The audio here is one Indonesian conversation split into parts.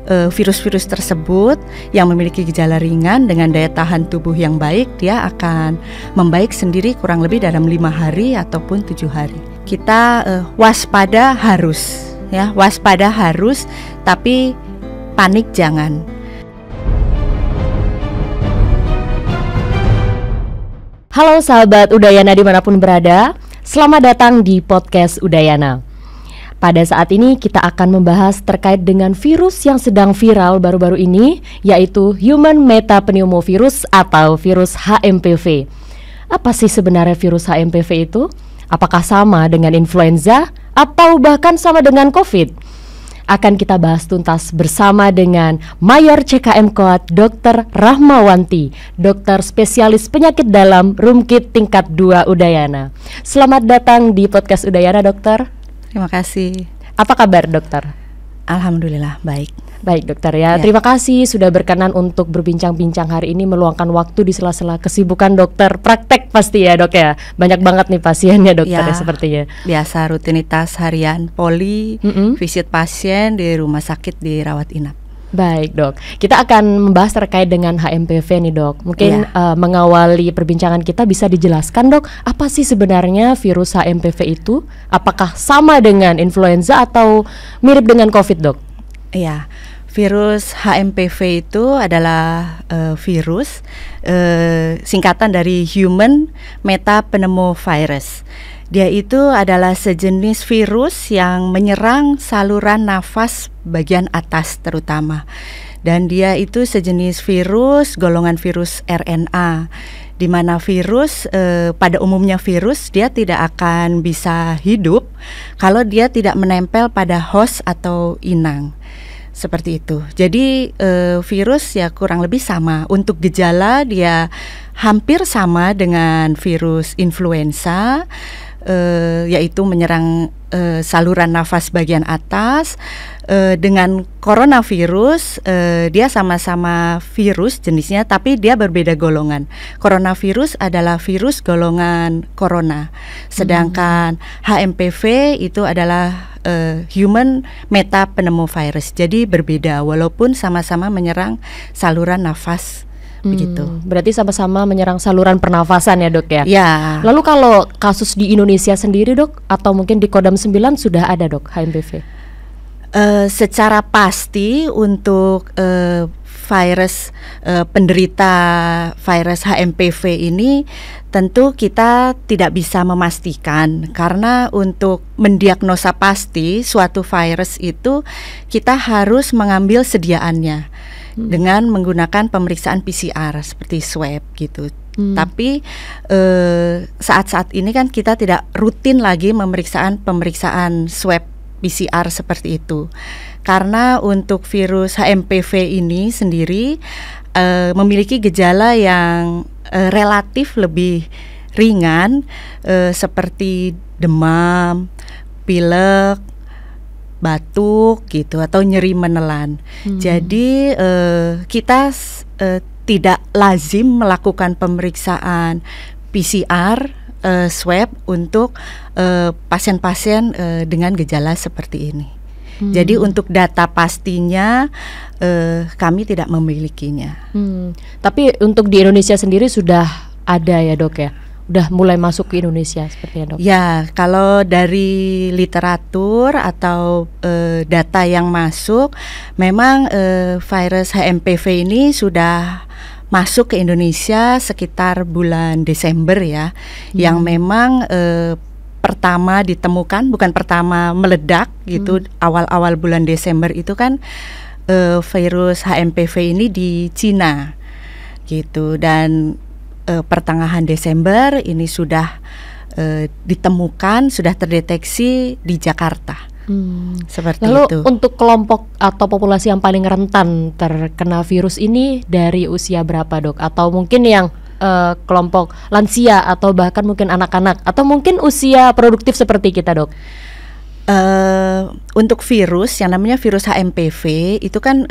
virus-virus tersebut yang memiliki gejala ringan dengan daya tahan tubuh yang baik, dia akan membaik sendiri kurang lebih dalam 5 hari ataupun 7 hari. Kita waspada harus, ya, waspada harus, tapi panik jangan. Halo sahabat Udayana dimanapun berada, selamat datang di podcast Udayana. Pada saat ini kita akan membahas terkait dengan virus yang sedang viral baru-baru ini, yaitu Human Metapneumovirus atau virus HMPV. Apa sih sebenarnya virus HMPV itu? Apakah sama dengan influenza atau bahkan sama dengan COVID? Akan kita bahas tuntas bersama dengan Mayor CKM Koat Dr. Rahmawanti, dokter spesialis penyakit dalam Rumkit tingkat 2 Udayana. Selamat datang di podcast Udayana, dokter. Terima kasih. Apa kabar, dokter? Alhamdulillah baik. Baik, dokter ya. Terima kasih sudah berkenan untuk berbincang-bincang hari ini, meluangkan waktu di sela-sela kesibukan dokter praktek pasti ya, dok ya. Banyak banget nih pasiennya, dokter ya, sepertinya. Biasa rutinitas harian poli, visit pasien di rumah sakit di rawat inap. Baik, dok. Kita akan membahas terkait dengan HMPV nih, dok. Mungkin mengawali perbincangan kita bisa dijelaskan, dok, apa sih sebenarnya virus HMPV itu? Apakah sama dengan influenza atau mirip dengan COVID, dok? Iya, virus HMPV itu adalah virus singkatan dari Human Metapneumovirus. Dia itu adalah sejenis virus yang menyerang saluran nafas bagian atas terutama. Dan dia itu sejenis virus golongan virus RNA, di mana virus pada umumnya virus dia tidak akan bisa hidup kalau dia tidak menempel pada host atau inang. Seperti itu. Jadi virus ya kurang lebih sama. Untuk gejala dia hampir sama dengan virus influenza, yaitu menyerang saluran nafas bagian atas. Dengan coronavirus dia sama-sama virus jenisnya, tapi dia berbeda golongan. Coronavirus adalah virus golongan corona, sedangkan HMPV itu adalah Human Metapneumovirus. Jadi berbeda walaupun sama-sama menyerang saluran nafas. Begitu. Berarti sama-sama menyerang saluran pernafasan ya, dok ya? Ya. Lalu kalau kasus di Indonesia sendiri, dok, atau mungkin di Kodam 9 sudah ada, dok, HMPV? Secara pasti untuk virus penderita virus HMPV ini tentu kita tidak bisa memastikan, karena untuk mendiagnosa pasti suatu virus itu kita harus mengambil sediaannya dengan menggunakan pemeriksaan PCR seperti swab gitu. Tapi saat-saat ini kan kita tidak rutin lagi pemeriksaan swab PCR seperti itu, karena untuk virus HMPV ini sendiri memiliki gejala yang relatif lebih ringan, seperti demam, pilek, batuk gitu, atau nyeri menelan. Jadi kita tidak lazim melakukan pemeriksaan PCR swab untuk pasien-pasien dengan gejala seperti ini. Jadi untuk data pastinya kami tidak memilikinya. Tapi untuk di Indonesia sendiri sudah ada ya, dok ya? Udah mulai masuk ke Indonesia sepertinya, dok? Ya, kalau dari literatur atau data yang masuk, memang virus HMPV ini sudah masuk ke Indonesia sekitar bulan Desember ya, yang memang pertama ditemukan, bukan pertama meledak gitu, awal-awal bulan Desember itu kan virus HMPV ini di Cina gitu, dan pertengahan Desember ini sudah ditemukan, sudah terdeteksi di Jakarta. Seperti Lalu itu. untuk kelompok atau populasi yang paling rentan terkena virus ini dari usia berapa, dok? Atau mungkin yang kelompok lansia atau bahkan mungkin anak-anak, atau mungkin usia produktif seperti kita, dok? Untuk virus yang namanya virus HMPV itu kan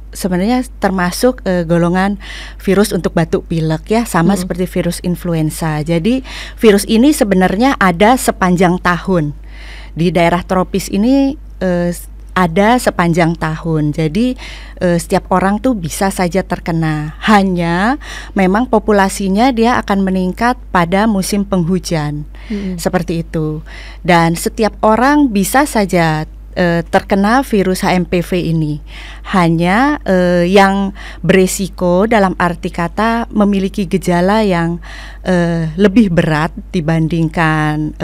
sebenarnya termasuk golongan virus untuk batuk pilek ya, sama seperti virus influenza. Jadi virus ini sebenarnya ada sepanjang tahun. Di daerah tropis ini ada sepanjang tahun. Jadi setiap orang tuh bisa saja terkena. Hanya memang populasinya dia akan meningkat pada musim penghujan. Seperti itu. Dan setiap orang bisa saja terkena virus HMPV ini. Hanya yang beresiko dalam arti kata memiliki gejala yang lebih berat dibandingkan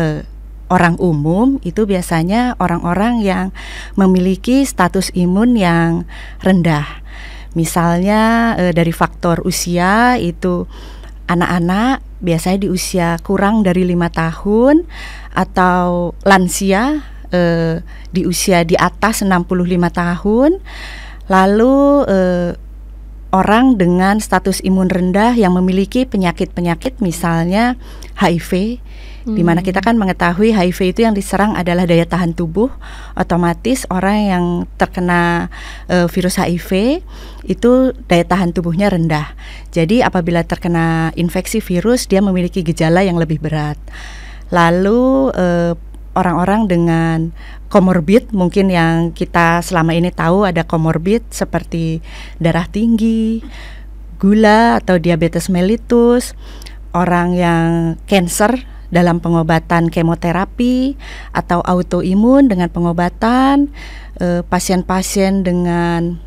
orang umum, itu biasanya orang-orang yang memiliki status imun yang rendah. Misalnya dari faktor usia, itu anak-anak biasanya di usia kurang dari 5 tahun, atau lansia di usia di atas 65 tahun, lalu orang dengan status imun rendah yang memiliki penyakit-penyakit misalnya HIV, di mana kita kan mengetahui HIV itu yang diserang adalah daya tahan tubuh. Otomatis orang yang terkena virus HIV itu daya tahan tubuhnya rendah. Jadi apabila terkena infeksi virus, dia memiliki gejala yang lebih berat. Lalu orang-orang dengan komorbid, mungkin yang kita selama ini tahu ada komorbid seperti darah tinggi, gula atau diabetes mellitus, orang yang cancer dalam pengobatan kemoterapi atau autoimun dengan pengobatan, pasien-pasien dengan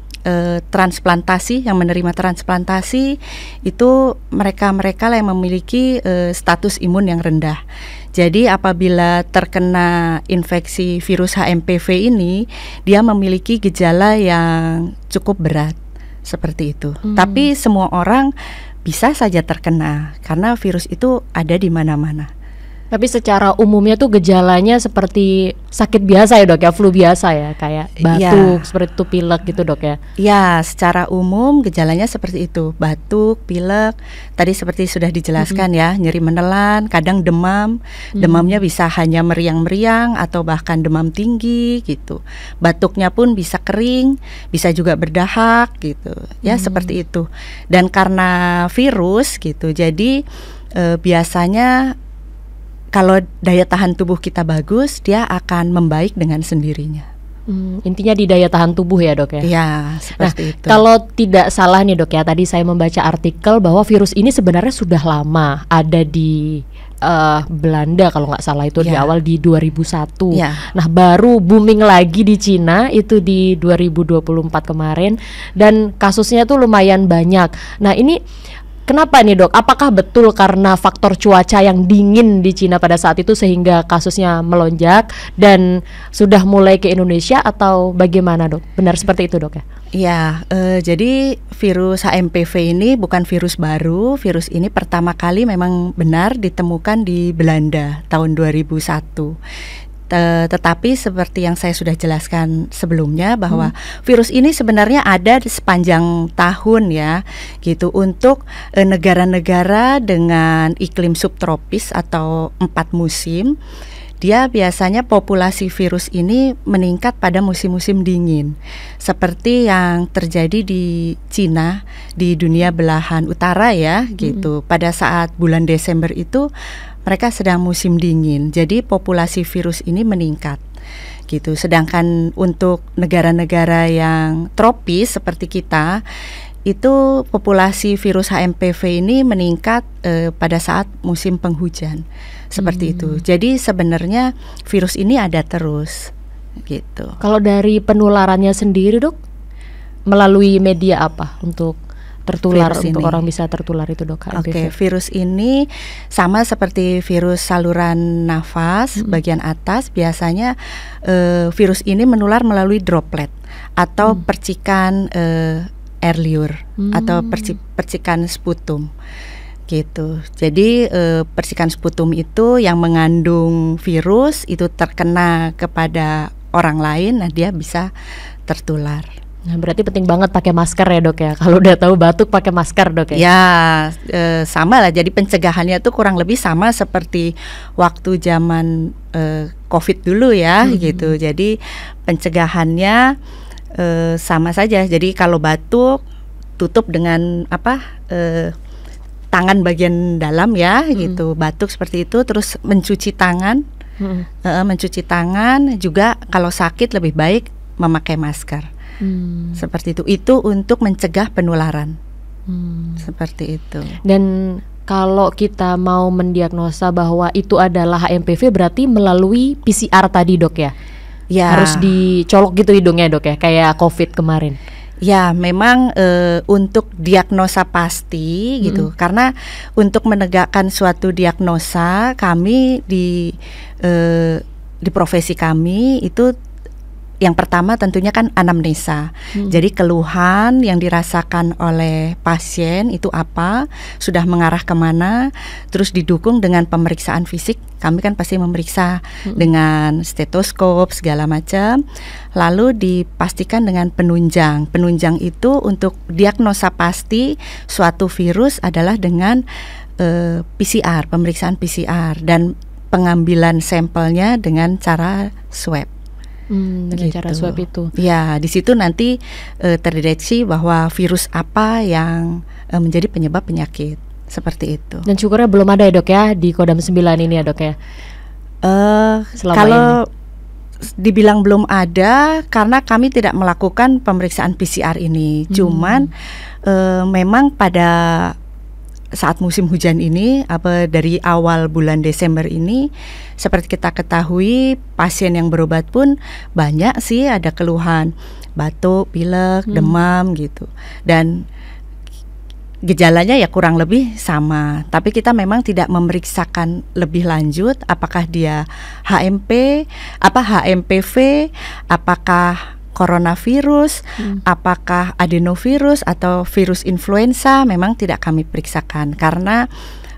transplantasi, yang menerima transplantasi, itu mereka-mereka yang memiliki status imun yang rendah. Jadi apabila terkena infeksi virus HMPV ini, dia memiliki gejala yang cukup berat, seperti itu. Tapi semua orang bisa saja terkena karena virus itu ada di mana-mana. Tapi secara umumnya tuh gejalanya seperti sakit biasa ya dok ya, flu biasa ya, kayak batuk, seperti itu, pilek gitu dok ya? Ya, secara umum gejalanya seperti itu, batuk, pilek, tadi seperti sudah dijelaskan ya, nyeri menelan, kadang demam, demamnya bisa hanya meriang-meriang atau bahkan demam tinggi gitu. Batuknya pun bisa kering, bisa juga berdahak gitu, ya seperti itu. Dan karena virus gitu, jadi biasanya kalau daya tahan tubuh kita bagus, dia akan membaik dengan sendirinya. Intinya di daya tahan tubuh ya dok ya? Iya, seperti itu. Kalau tidak salah nih dok ya, tadi saya membaca artikel bahwa virus ini sebenarnya sudah lama ada di Belanda kalau nggak salah, itu di awal di 2001. Nah baru booming lagi di Cina itu di 2024 kemarin, dan kasusnya tuh lumayan banyak. Nah ini kenapa nih dok? Apakah betul karena faktor cuaca yang dingin di Cina pada saat itu sehingga kasusnya melonjak dan sudah mulai ke Indonesia, atau bagaimana dok? Benar seperti itu dok ya? Iya, jadi virus HMPV ini bukan virus baru. Virus ini pertama kali memang benar ditemukan di Belanda tahun 2001. Tetapi seperti yang saya sudah jelaskan sebelumnya bahwa virus ini sebenarnya ada di sepanjang tahun ya gitu, untuk negara-negara dengan iklim subtropis atau 4 musim. Dia biasanya populasi virus ini meningkat pada musim-musim dingin, seperti yang terjadi di Cina, di dunia belahan utara ya gitu. Pada saat bulan Desember itu mereka sedang musim dingin, jadi populasi virus ini meningkat gitu. Sedangkan untuk negara-negara yang tropis seperti kita, itu populasi virus HMPV ini meningkat pada saat musim penghujan, seperti itu. Jadi sebenarnya virus ini ada terus gitu. Kalau dari penularannya sendiri dok, melalui media apa untuk tertular, untuk orang bisa tertular itu dok? Oke, virus ini sama seperti virus saluran nafas bagian atas. Biasanya virus ini menular melalui droplet atau percikan air liur atau percikan sputum gitu. Jadi percikan sputum itu yang mengandung virus itu terkena kepada orang lain, nah dia bisa tertular. Nah berarti penting banget pakai masker ya dok ya, kalau udah tahu batuk pakai masker dok ya? Ya sama lah, jadi pencegahannya tuh kurang lebih sama seperti waktu zaman COVID dulu ya gitu. Jadi pencegahannya sama saja. Jadi kalau batuk tutup dengan tangan bagian dalam ya gitu. Batuk seperti itu, terus mencuci tangan. Mencuci tangan juga, kalau sakit lebih baik memakai masker. Seperti itu. Itu untuk mencegah penularan. Seperti itu. Dan kalau kita mau mendiagnosa bahwa itu adalah HMPV berarti melalui PCR tadi dok ya? Ya. Harus dicolok gitu hidungnya dok ya, kayak COVID kemarin. Ya, memang untuk diagnosa pasti gitu. Karena untuk menegakkan suatu diagnosa, kami di profesi kami itu yang pertama tentunya kan anamnesa. Jadi keluhan yang dirasakan oleh pasien itu apa, sudah mengarah kemana, terus didukung dengan pemeriksaan fisik. Kami kan pasti memeriksa dengan stetoskop segala macam. Lalu dipastikan dengan penunjang. Penunjang itu untuk diagnosa pasti suatu virus adalah dengan PCR, pemeriksaan PCR dan pengambilan sampelnya dengan cara swab. Dengan gitu. Cara swab itu. Ya, di situ nanti terdeteksi bahwa virus apa yang menjadi penyebab penyakit, seperti itu. Dan syukurnya belum ada ya dok ya di Kodam 9 ini ya dok ya. Kalau dibilang belum ada karena kami tidak melakukan pemeriksaan PCR ini. Cuman memang pada saat musim hujan ini, dari awal bulan Desember ini, seperti kita ketahui, pasien yang berobat pun banyak sih ada keluhan batuk, pilek, demam gitu. Dan gejalanya ya kurang lebih sama. Tapi kita memang tidak memeriksakan lebih lanjut apakah dia HMPV, apakah coronavirus, apakah adenovirus atau virus influenza, memang tidak kami periksakan karena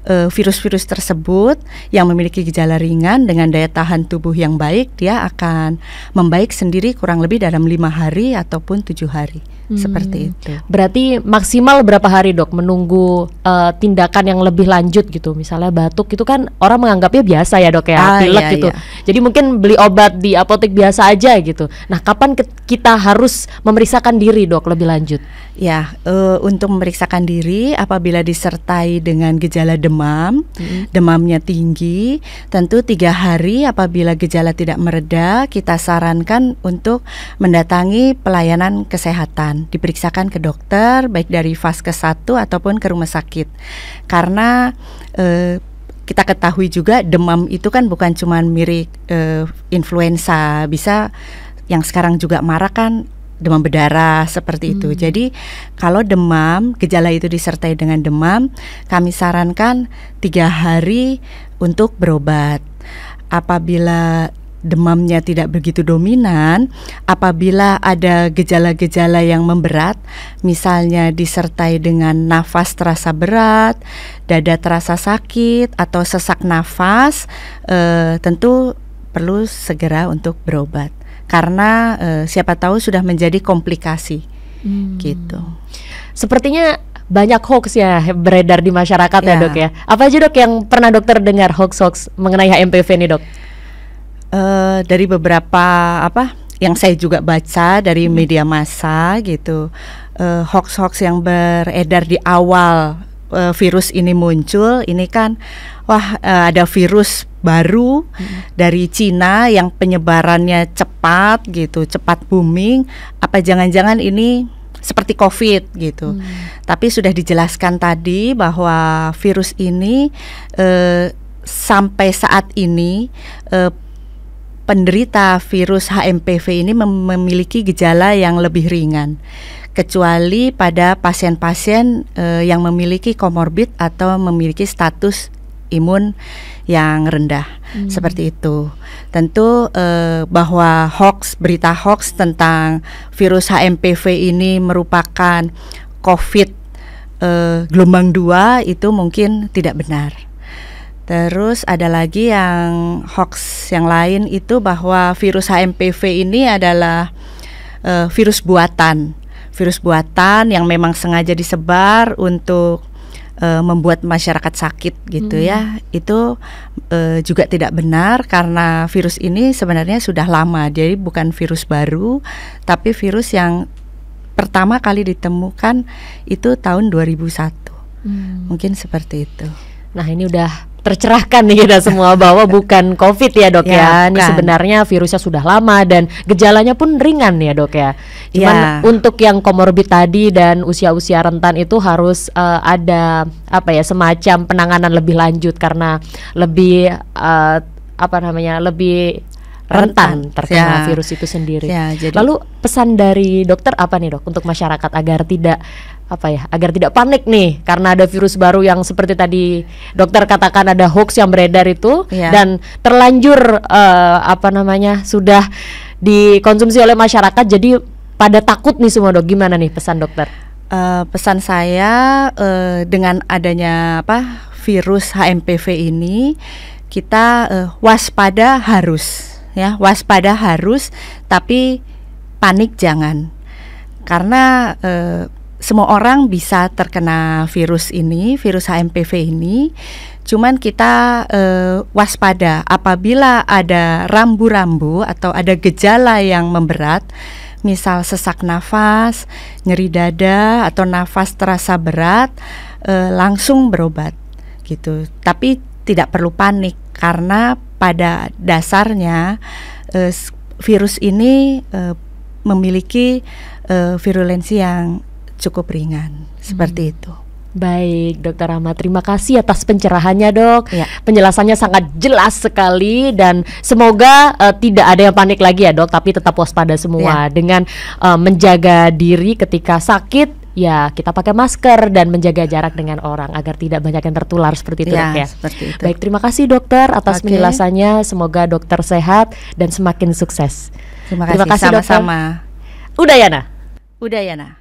virus-virus tersebut yang memiliki gejala ringan dengan daya tahan tubuh yang baik, dia akan membaik sendiri kurang lebih dalam 5 hari ataupun 7 hari. Seperti itu. Berarti maksimal berapa hari dok menunggu tindakan yang lebih lanjut gitu? Misalnya batuk itu kan orang menganggapnya biasa ya dok ya, pilek gitu. Iya. Jadi mungkin beli obat di apotek biasa aja gitu. Nah, kapan kita harus memeriksakan diri dok lebih lanjut? Ya, untuk memeriksakan diri apabila disertai dengan gejala demam, demamnya tinggi, tentu 3 hari apabila gejala tidak mereda, kita sarankan untuk mendatangi pelayanan kesehatan, diperiksakan ke dokter, baik dari Vaskes 1 ataupun ke rumah sakit. Karena kita ketahui juga demam itu kan bukan cuma mirip influenza, bisa yang sekarang juga marak kan demam berdarah seperti itu. Jadi kalau demam, gejala itu disertai dengan demam, kami sarankan 3 hari untuk berobat. Apabila demamnya tidak begitu dominan, apabila ada gejala-gejala yang memberat, misalnya disertai dengan nafas terasa berat, dada terasa sakit, atau sesak nafas, tentu perlu segera untuk berobat. Karena siapa tahu sudah menjadi komplikasi gitu. Sepertinya banyak hoax ya beredar di masyarakat ya dok ya. Apa aja dok yang pernah dokter dengar hoax mengenai HMPV nih dok? Dari beberapa yang saya juga baca dari media massa gitu, hoax-hoax yang beredar di awal virus ini muncul, ini kan ada virus baru dari Cina yang penyebarannya cepat gitu, cepat booming. Apa jangan-jangan ini seperti COVID gitu? Tapi sudah dijelaskan tadi bahwa virus ini sampai saat ini penderita virus HMPV ini memiliki gejala yang lebih ringan, kecuali pada pasien-pasien yang memiliki komorbid atau memiliki status imun yang rendah, seperti itu. Tentu bahwa berita hoax tentang virus HMPV ini merupakan COVID gelombang 2 itu mungkin tidak benar. Terus ada lagi yang hoax yang lain itu bahwa virus HMPV ini adalah virus buatan yang memang sengaja disebar untuk membuat masyarakat sakit gitu ya. Itu juga tidak benar karena virus ini sebenarnya sudah lama. Jadi bukan virus baru, tapi virus yang pertama kali ditemukan itu tahun 2001. Mungkin seperti itu. Nah, ini udah tercerahkan nih kita semua bahwa bukan COVID ya dok ya. Ini bukan. sebenarnya virusnya sudah lama dan gejalanya pun ringan ya dok ya. Cuman untuk yang komorbid tadi dan usia-usia rentan itu harus ada semacam penanganan lebih lanjut karena lebih lebih rentan terkena virus itu sendiri. Lalu pesan dari dokter apa nih dok untuk masyarakat agar tidak panik nih karena ada virus baru yang seperti tadi dokter katakan ada hoax yang beredar itu dan terlanjur sudah dikonsumsi oleh masyarakat jadi pada takut nih semua dok. Gimana nih pesan dokter? Pesan saya dengan adanya virus HMPV ini kita waspada harus tapi panik jangan karena semua orang bisa terkena virus HMPV ini. Cuman kita waspada apabila ada rambu-rambu atau ada gejala yang memberat, misal sesak nafas, nyeri dada atau nafas terasa berat, langsung berobat gitu. Tapi tidak perlu panik karena pada dasarnya virus ini memiliki virulensi yang cukup ringan seperti itu. Baik, Dokter Rahma, terima kasih atas pencerahannya dok. Penjelasannya sangat jelas sekali dan semoga tidak ada yang panik lagi ya dok, tapi tetap waspada semua dengan menjaga diri ketika sakit. Ya, kita pakai masker dan menjaga jarak dengan orang agar tidak banyak yang tertular seperti itu dok ya. Seperti itu. Baik, terima kasih dokter atas penjelasannya. Semoga dokter sehat dan semakin sukses. Terima kasih sama-sama. Udayana.